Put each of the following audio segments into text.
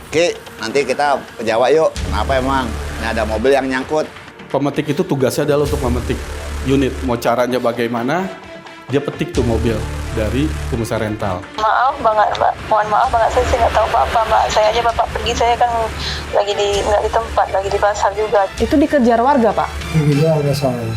Ki, nanti kita ke Jawa yuk. Kenapa emang? Ini ada mobil yang nyangkut. Pemetik itu tugasnya adalah untuk memetik unit. Mau caranya bagaimana, dia petik tuh mobil dari pengusaha rental. Maaf banget, Mbak. Mohon maaf banget, saya nggak tahu apa-apa, Mbak. Saya aja Bapak pergi, saya kan lagi nggak di tempat, lagi di pasar juga. Itu dikejar warga, Pak? Iya, ada salah.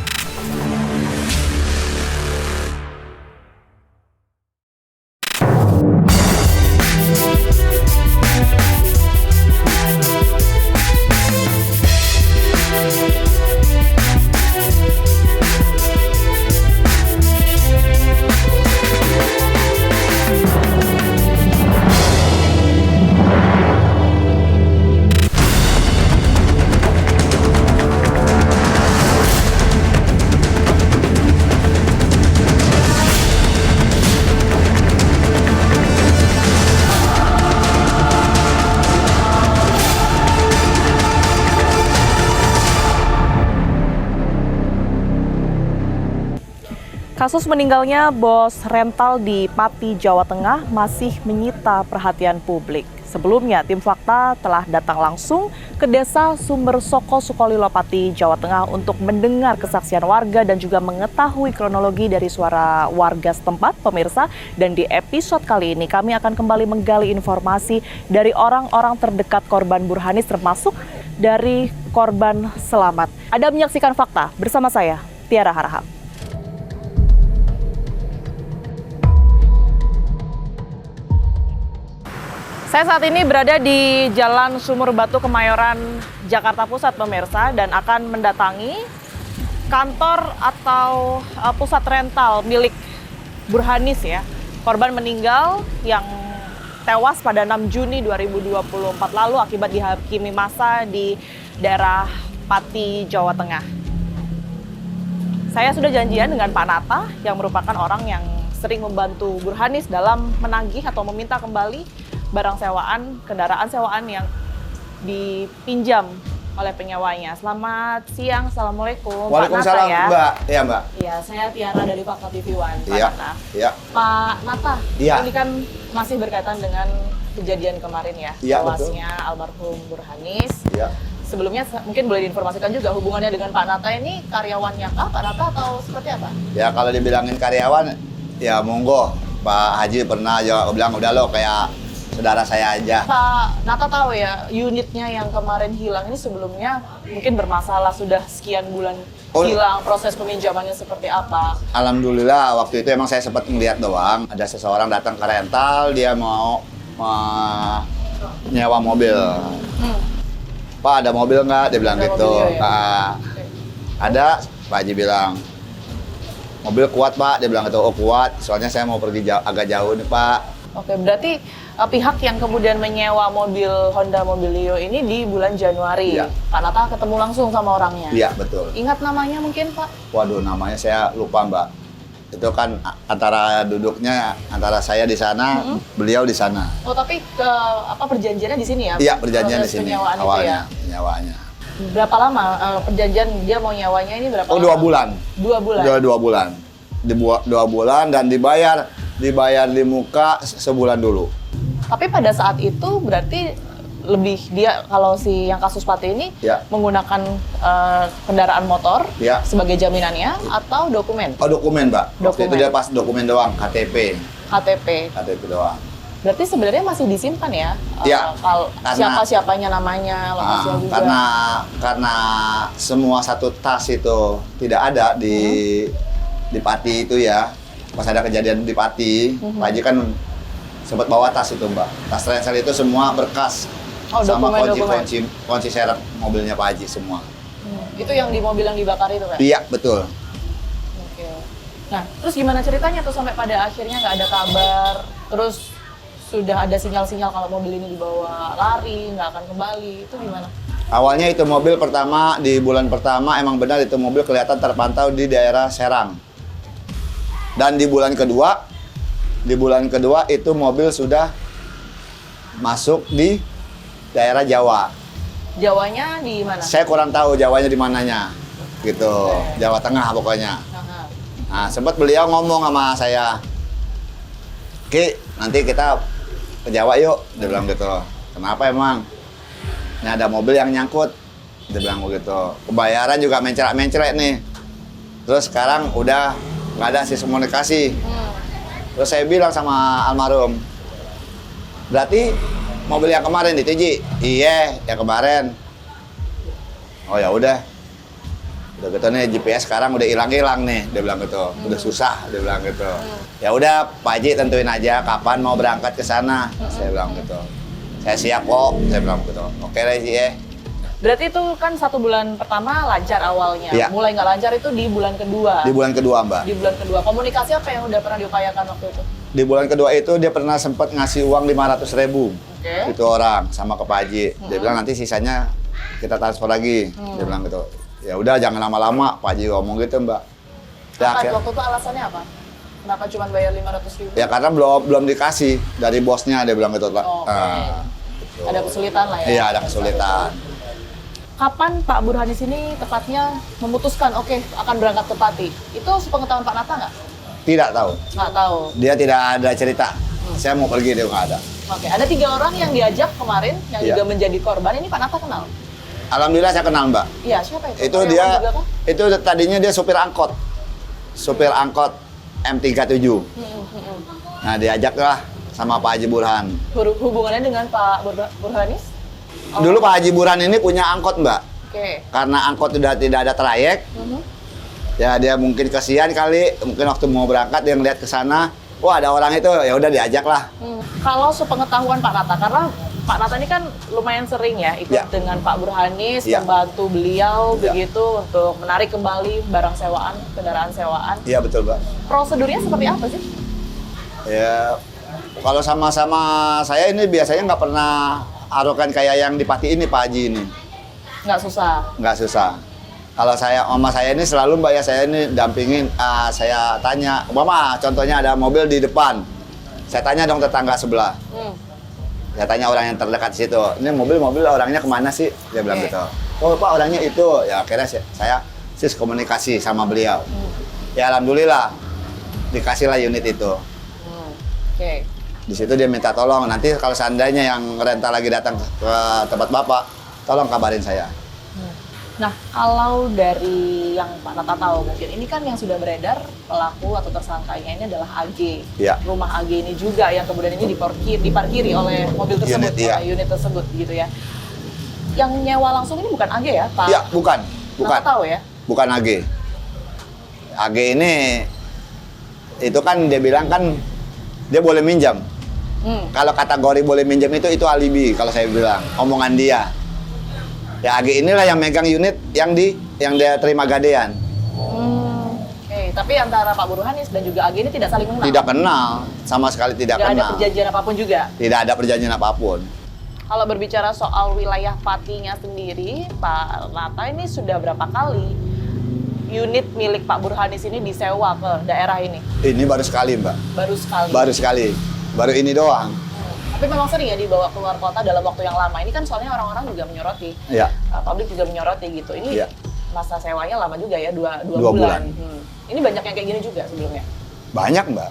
Kasus meninggalnya bos rental di Pati, Jawa Tengah masih menyita perhatian publik. Sebelumnya, tim Fakta telah datang langsung ke Desa Sumbersoko, Sukolilo, Pati, Jawa Tengah untuk mendengar kesaksian warga dan juga mengetahui kronologi dari suara warga setempat, pemirsa. Dan di episode kali ini kami akan kembali menggali informasi dari orang-orang terdekat korban Burhanis, termasuk dari korban selamat. Anda menyaksikan Fakta bersama saya, Tiara Harahap. Saya saat ini berada di Jalan Sumur Batu, Kemayoran, Jakarta Pusat, pemirsa, dan akan mendatangi kantor atau pusat rental milik Burhanis ya. Korban meninggal yang tewas pada 6 Juni 2024 lalu akibat dihakimi massa di daerah Pati, Jawa Tengah. Saya sudah janjian dengan Pak Nata yang merupakan orang yang sering membantu Burhanis dalam menagih atau meminta kembali barang sewaan, kendaraan sewaan yang dipinjam oleh penyewanya. Selamat siang, Assalamualaikum. Waalaikumsalam, Pak Nata, ya. Mbak. Iya, Mbak. Iya, saya Tiara dari Fakta TV One, Pak Iya. Nata. Iya. Pak Nata, Iya. ini kan masih berkaitan dengan kejadian kemarin ya, Iya, tewasnya almarhum Burhanis. Iya. Sebelumnya mungkin boleh diinformasikan juga hubungannya dengan Pak Nata ini karyawannya kah, Pak Nata, atau seperti apa? Ya kalau dibilangin karyawan, ya monggo. Pak Haji pernah juga bilang udah lo kayak saudara saya aja. Pak Nata tahu ya, unitnya yang kemarin hilang ini sebelumnya mungkin bermasalah, sudah sekian bulan hilang, proses peminjamannya seperti apa? Alhamdulillah waktu itu emang saya sempat ngeliat doang. Ada seseorang datang ke rental, dia mau nyewa mobil. Pak ada mobil nggak? Dia bilang Ada gitu. mobil, ya? Nah, ada, Pak Haji bilang. Mobil kuat Pak, dia bilang gitu. Oh kuat, soalnya saya mau pergi agak jauh nih Pak. Oke, berarti pihak yang kemudian menyewa mobil Honda Mobilio ini di bulan Januari. Iya. Pak Nata ketemu langsung sama orangnya. Iya betul. Ingat namanya mungkin, Pak? Waduh namanya saya lupa Mbak. Itu kan antara duduknya antara saya di sana, beliau di sana. Oh, tapi perjanjiannya di sini ya? Iya perjanjian di Proses sini penyewaan itu awalnya, ya? penyewaannya. Berapa lama perjanjian dia mau nyewanya ini berapa Oh lama? 2 bulan. 2 bulan? 2 bulan. 2 bulan dan dibayar di muka sebulan dulu. Tapi pada saat itu berarti lebih dia, kalau si yang kasus Pati ini Ya. menggunakan kendaraan motor Ya. sebagai jaminannya atau dokumen? Oh dokumen Mbak. Waktu itu Dokumen. dia pas dokumen doang, KTP doang. Berarti sebenarnya masih disimpan ya? Ya, Kalau karena- siapa-siapanya namanya, lokasinya juga. Karena semua satu tas itu tidak ada di Pati itu ya. Pas ada kejadian di Pati, Pak Haji kan sempat bawa tas itu Mbak. Tas ransel itu semua berkas sama dokumen-dokumen. kunci serep mobilnya Pak Haji semua. Itu yang di mobil yang dibakar itu kan? Iya betul. Oke. Nah, terus gimana ceritanya tuh sampai pada akhirnya nggak ada kabar, terus sudah ada sinyal-sinyal kalau mobil ini dibawa lari, nggak akan kembali, itu gimana? Awalnya itu mobil pertama, di bulan pertama emang benar itu mobil kelihatan terpantau di daerah Serang. Dan di bulan kedua itu mobil sudah masuk di daerah Jawa. Jawanya di mana? Saya kurang tahu Jawanya di mananya, gitu. Jawa Tengah pokoknya. Aha. Nah, sempat beliau ngomong sama saya, Ki, nanti kita ke Jawa yuk, dia bilang gitu. Kenapa emang? Ini ada mobil yang nyangkut. Dia bilang begitu. Pembayaran juga mencret-mencret nih. Terus sekarang udah nggak ada sistem komunikasi. Terus saya bilang sama almarhum, berarti mobil yang kemarin dituji? Iya, yang kemarin. Oh ya udah gitu nih, GPS sekarang udah hilang-hilang nih, dia bilang gitu. Udah susah, dia bilang gitu. Ya udah, Pak Haji tentuin aja kapan mau berangkat ke sana. Saya bilang gitu. Saya siap kok, saya bilang gitu. Oke deh sih ya. Berarti itu kan 1 bulan pertama lancar awalnya. Iya. Mulai nggak lancar itu di bulan kedua. Di bulan kedua, Mbak. Di bulan kedua. Komunikasi apa yang udah pernah diupayakan waktu itu? Di bulan kedua itu dia pernah sempat ngasih uang 500.000. Oke. Itu orang sama ke Pak Haji. Dia bilang nanti sisanya kita transfer lagi. Dia bilang gitu. Ya udah jangan lama-lama, Pak Haji ngomong gitu, Mbak. Ya, Apa waktu itu alasannya apa? Kenapa cuma bayar 500.000? ya karena belum dikasih dari bosnya, dia bilang gitu, Pak. Oke. Gitu. Ada kesulitan lah ya? Iya, ada kesulitan. Kapan Pak Burhanis ini tepatnya memutuskan, oke, akan berangkat ke Pati? Itu sepengetahuan Pak Nata nggak? Tidak tahu. Nggak tahu. Dia tidak ada cerita. Saya mau pergi, dia nggak ada. Oke, ada 3 orang yang diajak kemarin, yang Iya. juga menjadi korban. Ini Pak Nata kenal? Alhamdulillah saya kenal, Mbak. Iya, siapa itu? Itu Karyawan dia, juga kah? itu tadinya dia supir angkot. Supir angkot M37. Nah, diajak lah sama Pak Haji Burhan. Hubungannya dengan Pak Burhanis? Oh, Dulu Pak Haji Burhan ini punya angkot, Mbak. Oke. Karena angkot sudah tidak ada trayek, ya dia mungkin kasihan kali, mungkin waktu mau berangkat dia ngeliat ke sana, wah ada orang itu, ya udah diajak lah. Kalau sepengetahuan Pak Nata, karena Pak Nata ini kan lumayan sering ya ikut Ya. dengan Pak Burhanis, Ya. membantu beliau Ya. begitu untuk menarik kembali barang sewaan, kendaraan sewaan. Iya betul, Mbak. Prosedurnya seperti apa sih? Ya, kalau sama-sama saya ini biasanya nggak pernah arogan kayak yang di Pati ini, Pak Haji ini. Nggak susah. Nggak susah. Kalau saya, Mama saya ini selalu, Mbak ya, saya ini dampingin, saya tanya, Mama, contohnya ada mobil di depan. Saya tanya dong tetangga sebelah. Saya tanya orang yang terdekat di situ, ini mobil orangnya kemana sih? Dia bilang Oke. gitu. Oh Pak, orangnya itu. Ya akhirnya saya komunikasi sama beliau. Ya alhamdulillah, dikasihlah unit itu. Oke. Di situ dia minta tolong, nanti kalau seandainya yang rental lagi datang ke tempat Bapak, tolong kabarin saya. Nah, kalau dari yang Pak Nata tahu mungkin, ini kan yang sudah beredar pelaku atau tersangkanya ini adalah AG. Iya. Rumah AG ini juga yang kemudian ini diparkiri oleh mobil tersebut, Unit, iya. oleh unit tersebut gitu ya. Yang nyewa langsung ini bukan AG ya, Pak? Iya, bukan. Nata tahu ya? Bukan AG. AG ini, itu kan dia bilang kan, dia boleh minjam. Kalau kategori boleh minjam itu alibi kalau saya bilang, omongan dia. Ya AG inilah yang megang unit yang dia terima gadean. Oke, tapi antara Pak Burhanis dan juga AG ini tidak saling mengenal? Tidak kenal, sama sekali tidak Tidak ada kenal. perjanjian apapun juga? Tidak ada perjanjian apapun. Kalau berbicara soal wilayah Patinya sendiri, Pak Nata ini sudah berapa kali unit milik Pak Burhanis ini disewa ke daerah ini? Ini baru sekali, Mbak. Baru sekali? Baru sekali. Baru ini doang. Tapi memang sering ya dibawa keluar kota dalam waktu yang lama. Ini kan soalnya orang-orang juga menyoroti, Iya. publik juga menyoroti gitu. Ini Iya. masa sewanya lama juga ya, dua Dua bulan. Ini banyak yang kayak gini juga sebelumnya? Banyak, Mbak.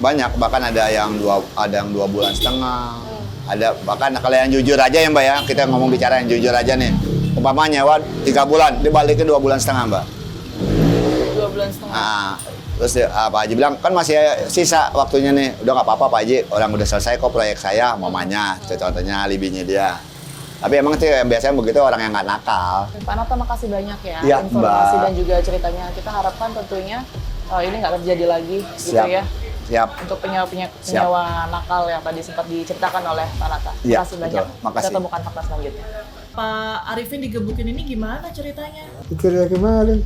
Banyak, bahkan ada yang 2 bulan setengah. Ada bahkan kalau yang jujur aja ya, Mbak ya. Kita ngomong bicara yang jujur aja nih. Umpama nyewa 3 bulan, dibalikin 2 bulan setengah, Mbak. 2 bulan setengah. Nah, terus Pak Haji bilang, kan masih sisa waktunya nih. Udah nggak apa-apa Pak Haji, orang udah selesai kok proyek saya, mamanya. Itu contohnya alibinya dia. Tapi emang sih biasanya begitu orang yang nggak nakal. Pak Nata makasih banyak ya, Iya, informasi Mbak. dan juga ceritanya. Kita harapkan tentunya ini nggak terjadi lagi gitu Siap. ya. Siap. Untuk penyewa nakal yang tadi sempat diceritakan oleh Pak Nata. Iya, Makasih banyak. betul. Makasih. Kita temukan fakta selanjutnya. Pak Arifin digebukin ini gimana ceritanya? Itu dari kemarin